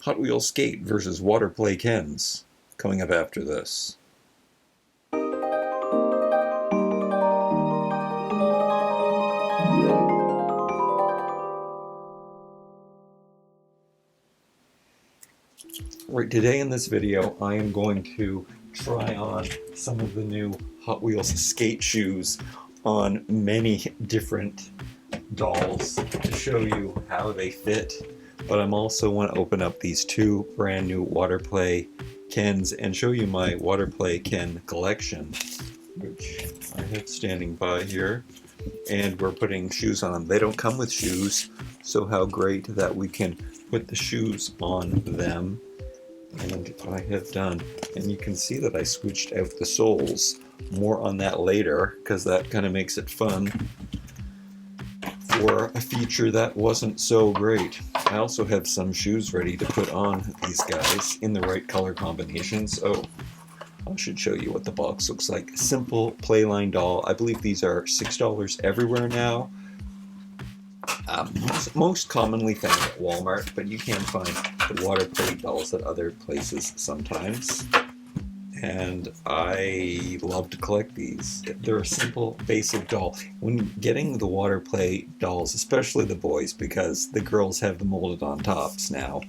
Hot Wheels skate versus water play Kens, coming up after this. Right, today in this video I am going to try on some of the new Hot Wheels skate shoes on many different dolls to show you how they fit. But I'm also want to open up these two brand new water play Kens and show you my water play Ken collection, which I have standing by here. And we're putting shoes on them. They don't come with shoes, so how great that we can put the shoes on them. And I have done, and you can see that I switched out the soles. More on that later, because that kind of makes it fun for a feature that wasn't so great. I also have some shoes ready to put on these guys in the right color combinations. Oh, I should show you what the box looks like. Simple Playline doll. I believe these are $6 everywhere now. Most commonly found at Walmart, but you can find the water play dolls at other places sometimes. And I love to collect these. They're a simple, basic doll. When getting the water play dolls, especially the boys, because the girls have the molded on tops now,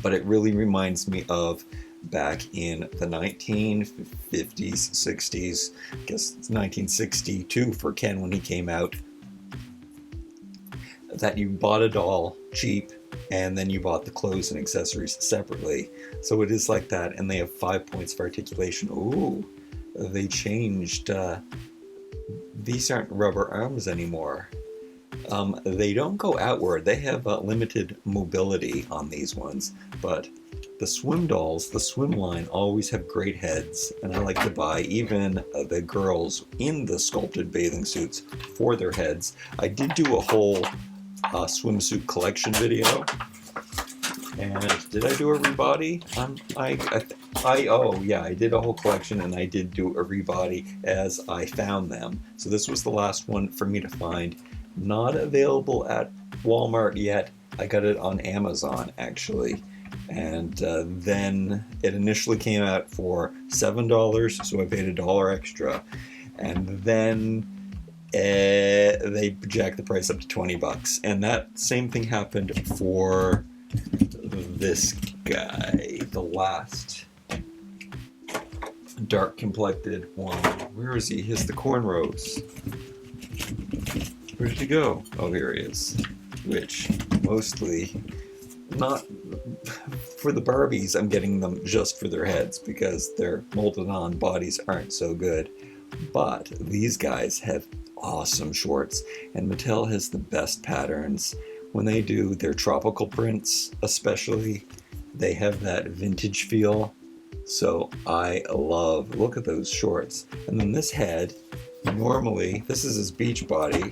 but it really reminds me of back in the 1950s, 60s, I guess it's 1962 for Ken when he came out, that you bought a doll cheap and then you bought the clothes and accessories separately. So it is like that, and they have 5 points of articulation. Ooh, they changed. These aren't rubber arms anymore. They don't go outward. They have limited mobility on these ones, but the swim dolls, the swim line, always have great heads, and I like to buy even the girls in the sculpted bathing suits for their heads. I did do a whole swimsuit collection video, and did I do a rebody? I did a whole collection, and I did do a rebody as I found them. So this was the last one for me to find. Not available at Walmart yet. I got it on Amazon actually, and then it initially came out for $7, so I paid $1 extra, and then they jacked the price up to $20, and that same thing happened for this guy, the last dark complected one. Where is he? He has the cornrows. Where did he go? Oh, here he is. Which mostly, not for the Barbies, I'm getting them just for their heads because their molded on bodies aren't so good. But these guys have awesome shorts, and Mattel has the best patterns. When they do their tropical prints especially, they have that vintage feel. So I look at those shorts. And then this head, normally, this is his beach body,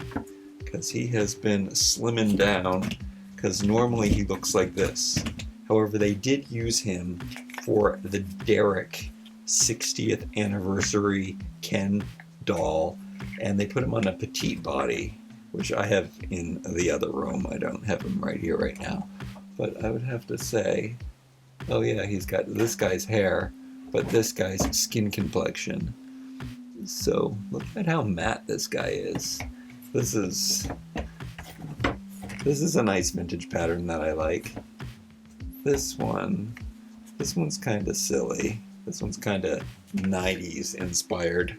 because he has been slimming down, because normally he looks like this. However, they did use him for the Derek 60th anniversary Ken doll, and they put him on a petite body, which I have in the other room. I don't have him right here right now, but I would have to say, oh yeah, he's got this guy's hair, but this guy's skin complexion. So look at how matte this guy is. This is a nice vintage pattern that I like. This one's kind of silly. This one's kind of 90s inspired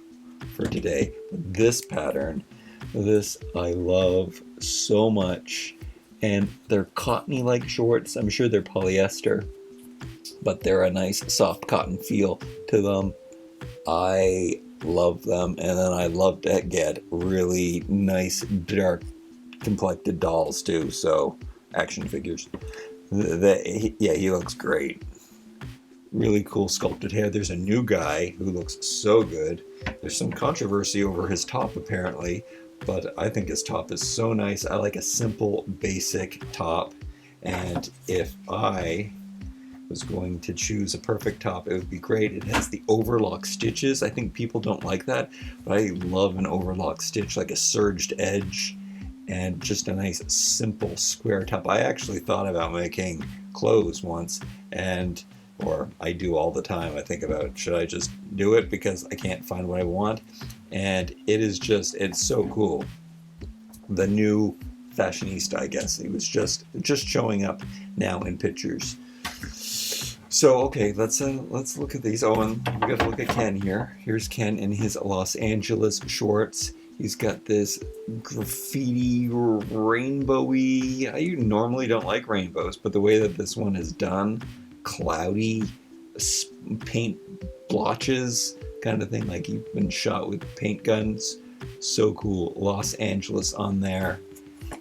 for today. This pattern, this I love so much, and they're cottony-like shorts. I'm sure they're polyester, but they're a nice soft cotton feel to them. I love them, and then I love to get really nice dark complected dolls too, so action figures. He looks great. Really cool sculpted hair. There's a new guy who looks so good. There's some controversy over his top apparently, but I think his top is so nice. I like a simple, basic top, and if I was going to choose a perfect top, it would be great. It has the overlock stitches. I think people don't like that, but I love an overlock stitch, like a surged edge, and just a nice simple square top. I actually thought about making clothes once, or I do all the time. I think about, should I just do it because I can't find what I want? And it's so cool. The new fashionista, I guess. He was just showing up now in pictures. So okay, let's look at these. Oh, and we got to look at Ken here. Here's Ken in his Los Angeles shorts. He's got this graffiti rainbowy. I normally don't like rainbows, but the way that this one is done, cloudy, paint blotches kind of thing, like he's been shot with paint guns. So cool. Los Angeles on there.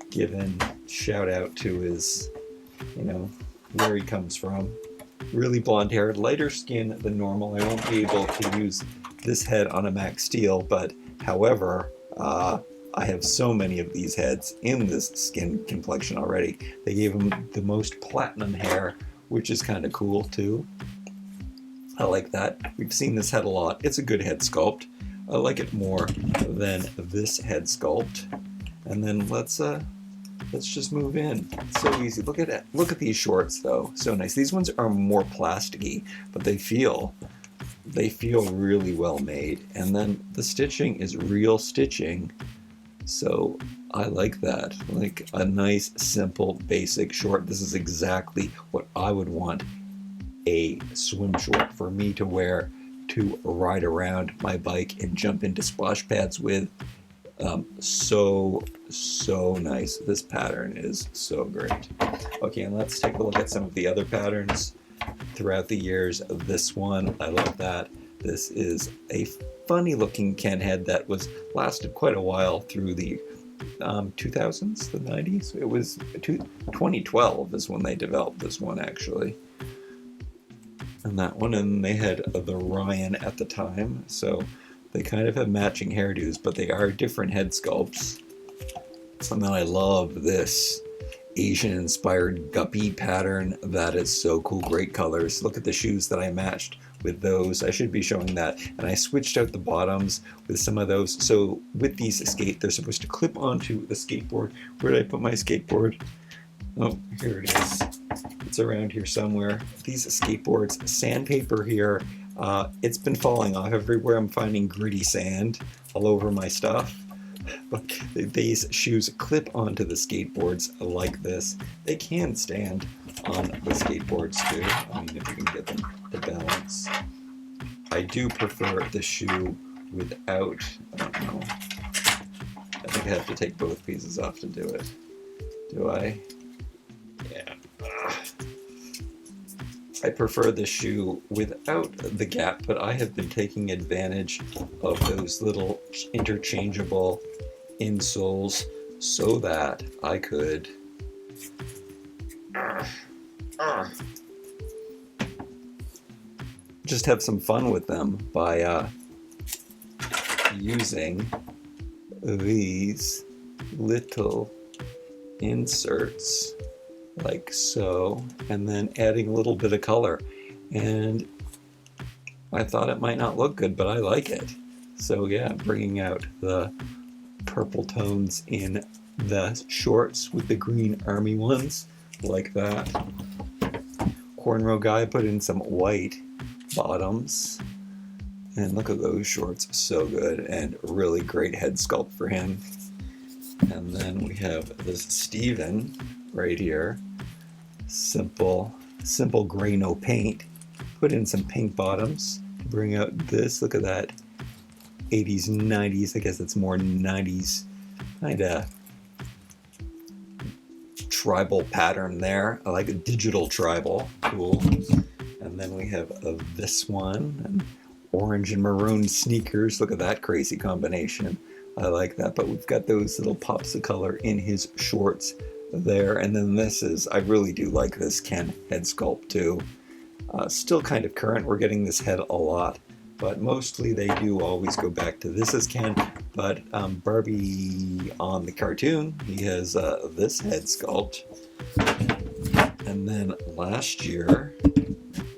Giving shout out to his, where he comes from. Really blonde hair, lighter skin than normal. I won't be able to use this head on a Max Steel, but however, I have so many of these heads in this skin complexion already. They gave him the most platinum hair, which is kind of cool too. I like that. We've seen this head a lot. It's a good head sculpt. I like it more than this head sculpt. And then let's just move in. It's so easy. Look at these shorts though. So nice. These ones are more plasticky, but they feel really well made. And then the stitching is real stitching. So I like that. Like a nice, simple, basic short. This is exactly what I would want a swim short for me to wear to ride around my bike and jump into splash pads with. So nice. This pattern is so great. Okay, and let's take a look at some of the other patterns throughout the years. This one, I love that. This is a funny looking Ken head that lasted quite a while through the 2000s, the 90s. It was 2012 is when they developed this one actually. And that one, and they had the Ryan at the time, so they kind of have matching hairdos, but they are different head sculpts. And then I love this Asian-inspired guppy pattern. That is so cool. Great colors. Look at the shoes that I matched with those. I should be showing that. And I switched out the bottoms with some of those. So with these they're supposed to clip onto the skateboard. Where did I put my skateboard? Oh, here it is. It's around here somewhere. These skateboards, sandpaper here. It's been falling off everywhere. I'm finding gritty sand all over my stuff. But these shoes clip onto the skateboards like this. They can stand on the skateboards too. I mean, if you can get them to balance. I do prefer the shoe without, I don't know. I think I have to take both pieces off to do it. Do I? Yeah. I prefer the shoe without the gap, but I have been taking advantage of those little interchangeable insoles so that I could just have some fun with them by using these little inserts like so, and then adding a little bit of color. And I thought it might not look good, but I like it. So yeah, bringing out the purple tones in the shorts with the green army ones, like that. Cornrow guy put in some white bottoms, and look at those shorts, so good, and really great head sculpt for him. And then we have this Steven right here, simple gray, no paint. Put in some pink bottoms to bring out this. Look at that 80s, 90s. I guess it's more 90s kind of tribal pattern there. I like a digital tribal. Cool. And then we have this one, and orange and maroon sneakers. Look at that crazy combination. I like that. But we've got those little pops of color in his shorts there. And then I really do like this Ken head sculpt too. Still kind of current. We're getting this head a lot, but mostly they do always go back to this is Ken. But Barbie on the cartoon, he has this head sculpt. And then last year,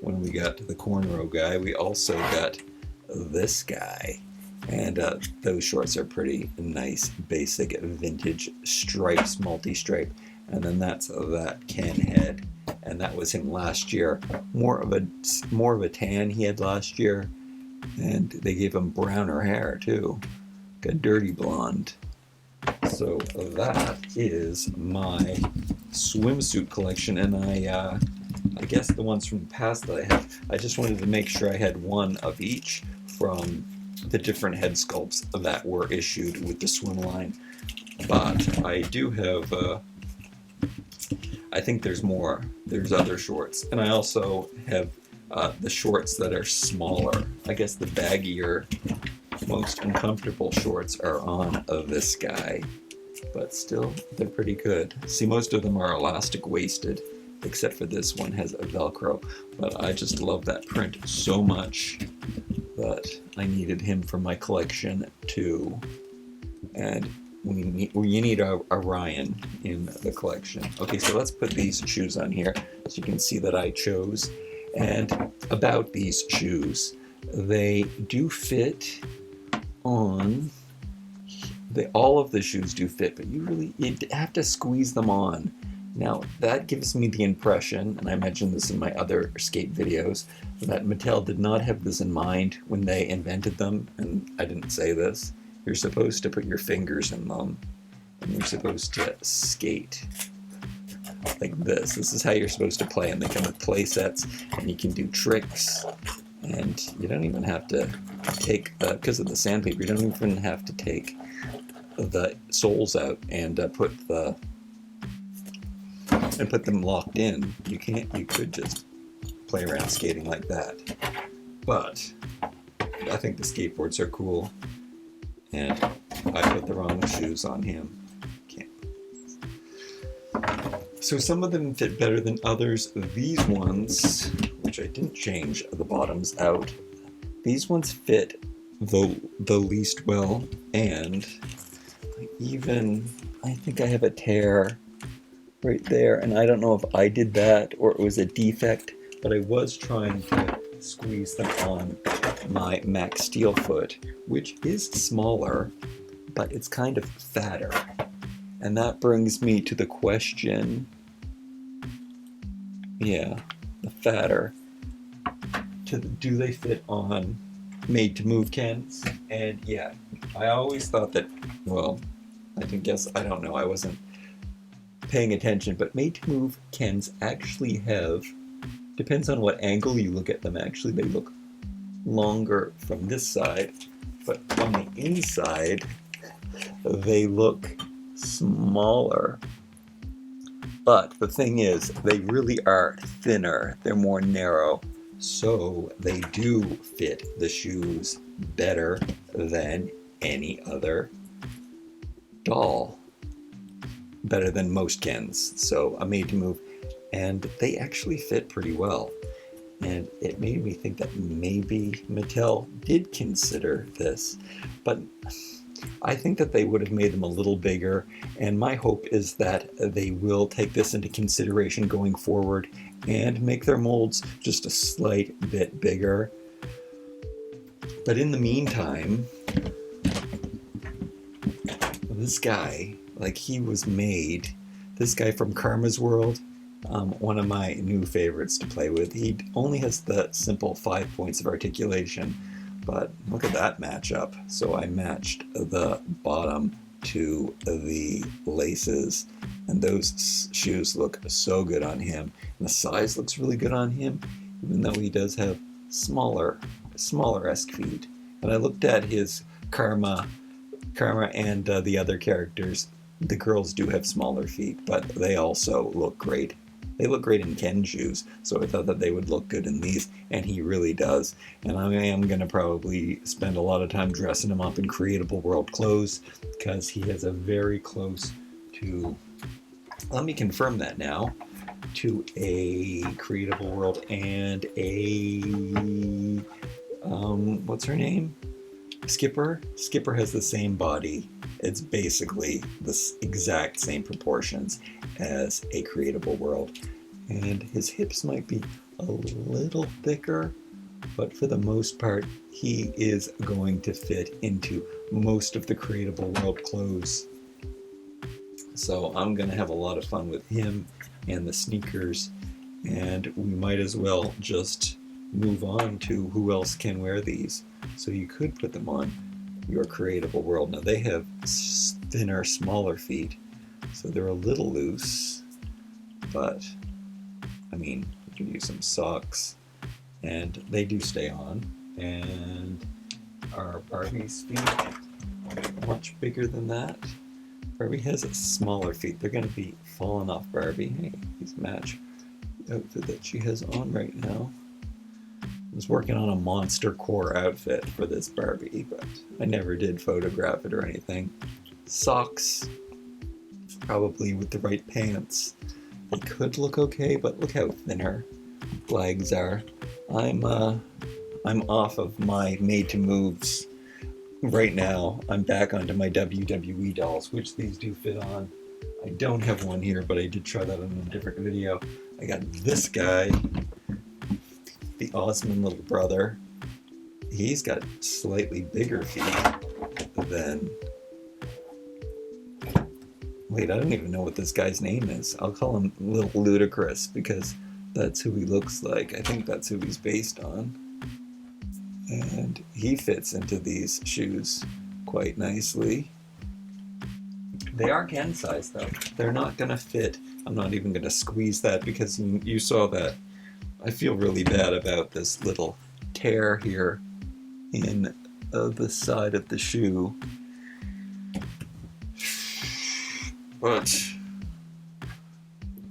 when we got to the cornrow guy, we also got this guy. And those shorts are pretty nice, basic vintage stripes, multi-stripe. And then that's that Ken head, and that was him last year. More of a tan he had last year, and they gave him browner hair too, like a dirty blonde. So that is my swimsuit collection, and I guess the ones from the past that I have, I just wanted to make sure I had one of each from the different head sculpts that were issued with the swim line. But I do have, I think there's more. There's other shorts, and I also have the shorts that are smaller. I guess the baggier, most uncomfortable shorts are on this guy, but still they're pretty good. See, most of them are elastic waisted, except for this one has a Velcro, but I just love that print so much that I needed him for my collection too. And you need a Ryan in the collection. Okay, so let's put these shoes on here so you can see that I chose. And about these shoes, they do fit on, all of the shoes do fit, but you have to squeeze them on. Now that gives me the impression, and I mentioned this in my other skate videos, that Mattel did not have this in mind when they invented them, and I didn't say this. You're supposed to put your fingers in them, and you're supposed to skate like this. This is how you're supposed to play, and they come with play sets, and you can do tricks, and you don't even have to take, because of the sandpaper, you don't even have to take the soles out and put them locked in. You could just play around skating like that. But I think the skateboards are cool, and I put the wrong shoes on him. So some of them fit better than others. These ones, which I didn't change the bottoms out, these ones fit the least well, and I think I have a tear right there, and I don't know if I did that or it was a defect, but I was trying to squeeze them on my Max Steel foot, which is smaller, but it's kind of fatter. And that brings me to the question, the fatter, do they fit on Made to Move Kens? And yeah, I always thought that, I don't know, I wasn't paying attention, but Made to Move Kens actually have, depends on what angle you look at them, actually they look longer from this side, but on the inside they look smaller. But the thing is, they really are thinner, they're more narrow, so they do fit the shoes better than any other doll, better than most Kens. So I Made to Move, and they actually fit pretty well. And it made me think that maybe Mattel did consider this, but I think that they would have made them a little bigger, and my hope is that they will take this into consideration going forward and make their molds just a slight bit bigger. But in the meantime, this guy, he was made, this guy from Karma's World, one of my new favorites to play with. He only has the simple 5 points of articulation, but look at that matchup. So I matched the bottom to the laces, and those shoes look so good on him. And the size looks really good on him, even though he does have smaller-esque feet. And I looked at his Karma and the other characters. The girls do have smaller feet, but they also look great. They look great in Ken shoes, so I thought that they would look good in these, and he really does. And I am going to probably spend a lot of time dressing him up in Creatable World clothes, because he has a very close to, let me confirm that now, to a Creatable World and a, what's her name? Skipper. Skipper has the same body. It's basically the exact same proportions as a Creatable World. And his hips might be a little thicker, but for the most part, he is going to fit into most of the Creatable World clothes. So I'm going to have a lot of fun with him and the sneakers, and we might as well just move on to who else can wear these. So you could put them on your Creatable World. Now they have thinner, smaller feet, so they're a little loose, but I mean, you can use some socks, and they do stay on. And our Barbie's feet are much bigger than that. Barbie has smaller feet. They're going to be falling off Barbie. Hey, these match the outfit that she has on right now. I was working on a monster core outfit for this Barbie, but I never did photograph it or anything. Socks, probably with the right pants. They could look okay, but look how thin her legs are. I'm off of my made to moves right now. I'm back onto my WWE dolls, which these do fit on. I don't have one here, but I did try that in a different video. I got this guy, the Osmond little brother. He's got slightly bigger feet than... Wait, I don't even know what this guy's name is. I'll call him Little Ludicrous because that's who he looks like. I think that's who he's based on. And he fits into these shoes quite nicely. They are Ken size though. They're not gonna fit. I'm not even gonna squeeze that because you saw that. I feel really bad about this little tear here in the side of the shoe. But,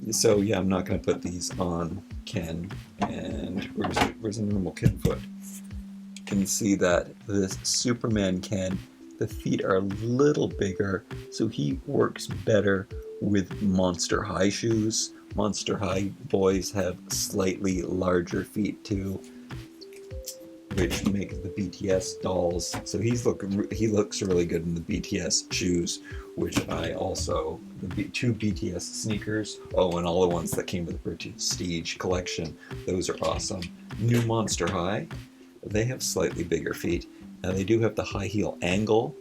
so yeah, I'm not gonna put these on Ken. And where's a normal Ken foot? You can see that this Superman Ken, the feet are a little bigger, so he works better with Monster High shoes. Monster High boys have slightly larger feet too, which makes the BTS dolls. So he looks really good in the BTS shoes, which I also, the two BTS sneakers, oh, and all the ones that came with the Prestige collection, those are awesome. New Monster High, they have slightly bigger feet. Now they do have the high heel angle,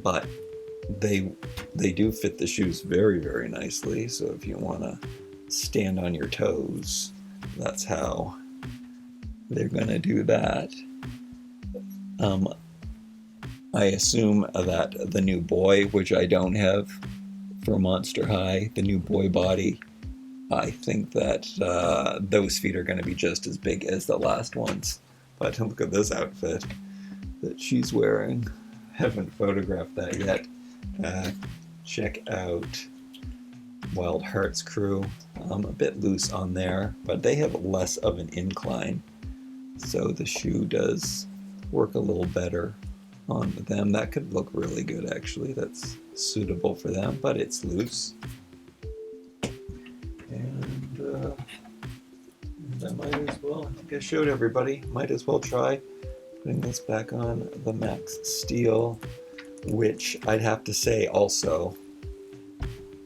but they do fit the shoes very, very nicely. So if you want to stand on your toes, that's how they're gonna do that. I assume that the new boy, which I don't have for Monster High, the new boy body, I think that those feet are gonna be just as big as the last ones. But look at this outfit that she's wearing. Haven't photographed that yet. Check out Wild Hearts crew. A bit loose on there, but they have less of an incline, so the shoe does work a little better on them. That could look really good actually. That's suitable for them, but it's loose. And I might as well, I think I showed everybody, might as well try putting this back on the Max Steel, which I'd have to say also,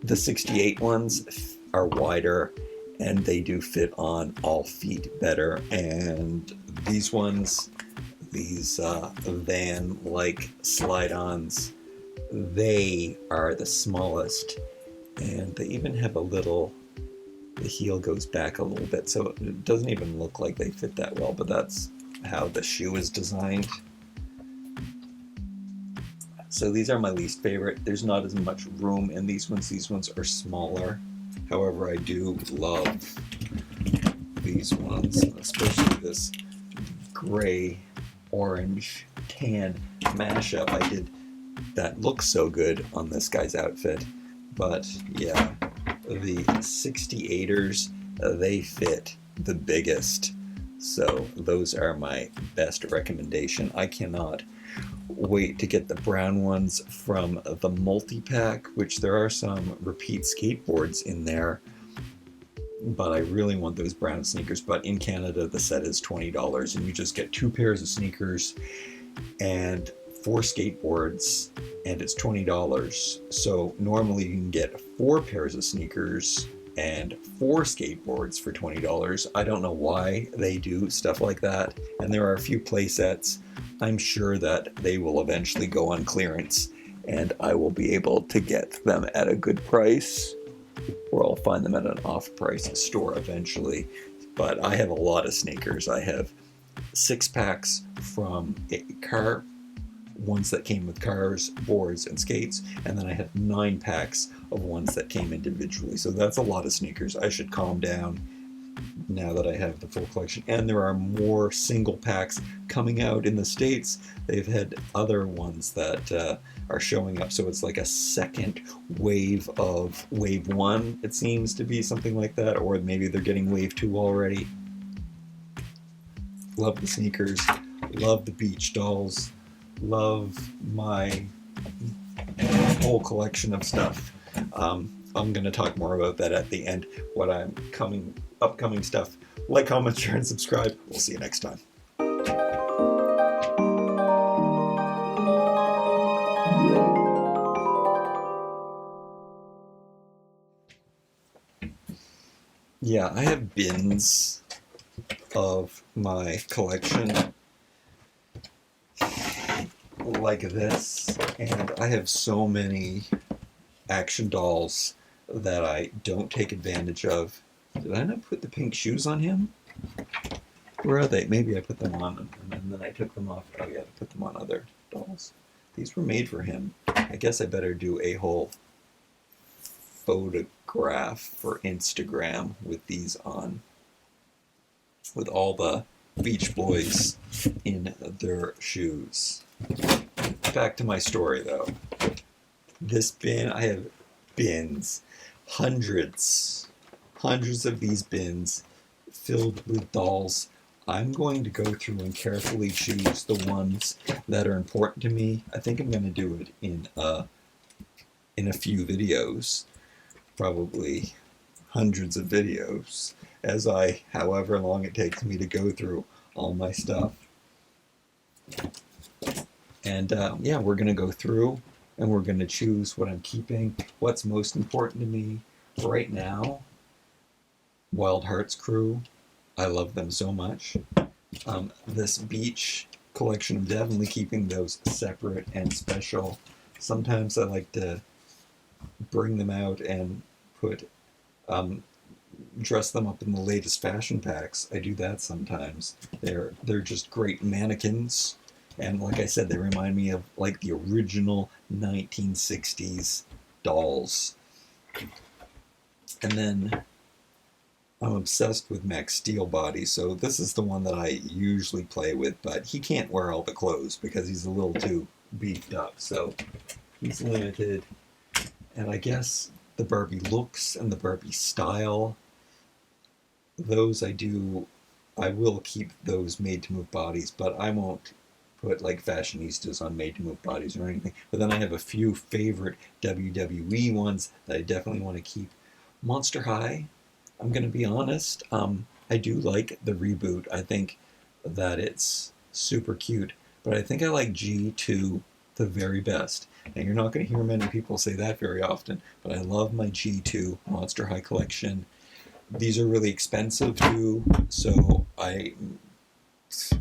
the 68 ones are wider and they do fit on all feet better. And these ones, these van-like slide-ons, they are the smallest, and they even have a little, the heel goes back a little bit, so it doesn't even look like they fit that well, but that's how the shoe is designed. So these are my least favorite. There's not as much room in these ones. These ones are smaller. However, I do love these ones, especially this gray, orange, tan mashup I did. That looks so good on this guy's outfit. But yeah, the 68ers, they fit the biggest. So those are my best recommendation. I cannot wait to get the brown ones from the multipack, which there are some repeat skateboards in there, but I really want those brown sneakers. But in Canada, the set is $20 and you just get 2 pairs of sneakers and 4 skateboards, and it's $20. So normally you can get 4 pairs of sneakers and 4 skateboards for $20. I don't know why they do stuff like that. And there are a few play sets. I'm sure that they will eventually go on clearance and I will be able to get them at a good price, or I'll find them at an off-price store eventually. But I have a lot of sneakers. I have 6 packs from a car, ones that came with cars, boards, and skates, and then I have 9 packs of ones that came individually. So that's a lot of sneakers. I should calm down now that I have the full collection. And there are more single packs coming out in the States. They've had other ones that are showing up, so it's like a second wave of wave 1, it seems to be something like that, or maybe they're getting wave 2 already. Love the sneakers, love the beach dolls, love my whole collection of stuff. I'm going to talk more about that at the end, what upcoming stuff. Like, comment, share, and subscribe. We'll see you next time. Yeah, I have bins of my collection like this, and I have so many action dolls that I don't take advantage of. Did I not put the pink shoes on him? Where are they? Maybe I put them on and then I took them off. Oh yeah, I put them on other dolls. These were made for him. I guess I better do a whole photograph for Instagram with these on, with all the Beach Boys in their shoes. Back to my story though. This bin, I have bins, hundreds of these bins filled with dolls. I'm going to go through and carefully choose the ones that are important to me. I think I'm going to do it in a few videos, probably hundreds of videos, however long it takes me to go through all my stuff. And yeah, we're going to go through and we're going to choose what I'm keeping, what's most important to me. Right now, Wild Hearts crew, I love them so much. This beach collection, I'm definitely keeping those separate and special. Sometimes I like to bring them out and dress them up in the latest fashion packs. I do that sometimes. They're just great mannequins. And like I said, they remind me of like the original 1960s dolls. And then I'm obsessed with Max Steel Body, so this is the one that I usually play with, but he can't wear all the clothes because he's a little too beefed up, so he's limited. And I guess the Barbie looks and the Barbie style, those I will keep those made-to-move bodies, but I won't put like fashionistas on made-to-move bodies or anything. But then I have a few favorite WWE ones that I definitely want to keep. Monster High, I'm going to be honest, I do like the reboot. I think that it's super cute, but I think I like G2 the very best. Now, you're not going to hear many people say that very often, but I love my G2 Monster High collection. These are really expensive too, so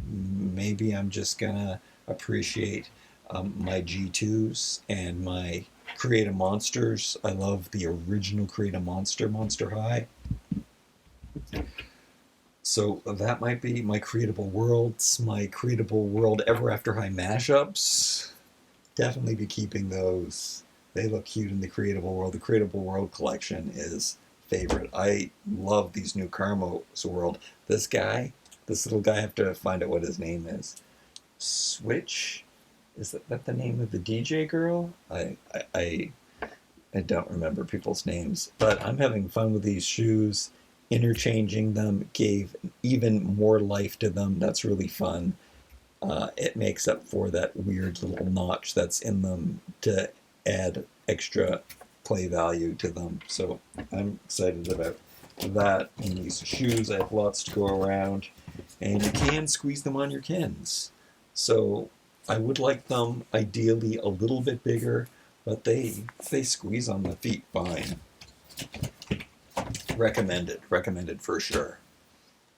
maybe I'm just gonna appreciate my G2s and my Create a Monsters. I love the original Create a Monster High. So that might be my Creatable Worlds, my Creatable World Ever After High mashups. Definitely be keeping those. They look cute in the Creatable World. The Creatable World collection is favorite. I love these new Karma's World. This little guy, I have to find out what his name is. Switch? Is that the name of the DJ girl? I don't remember people's names, but I'm having fun with these shoes. Interchanging them gave even more life to them. That's really fun. It makes up for that weird little notch that's in them to add extra play value to them. So I'm excited about that. And these shoes, I have lots to go around. And you can squeeze them on your Kens. So I would like them ideally a little bit bigger, but they squeeze on the feet fine. Recommended for sure.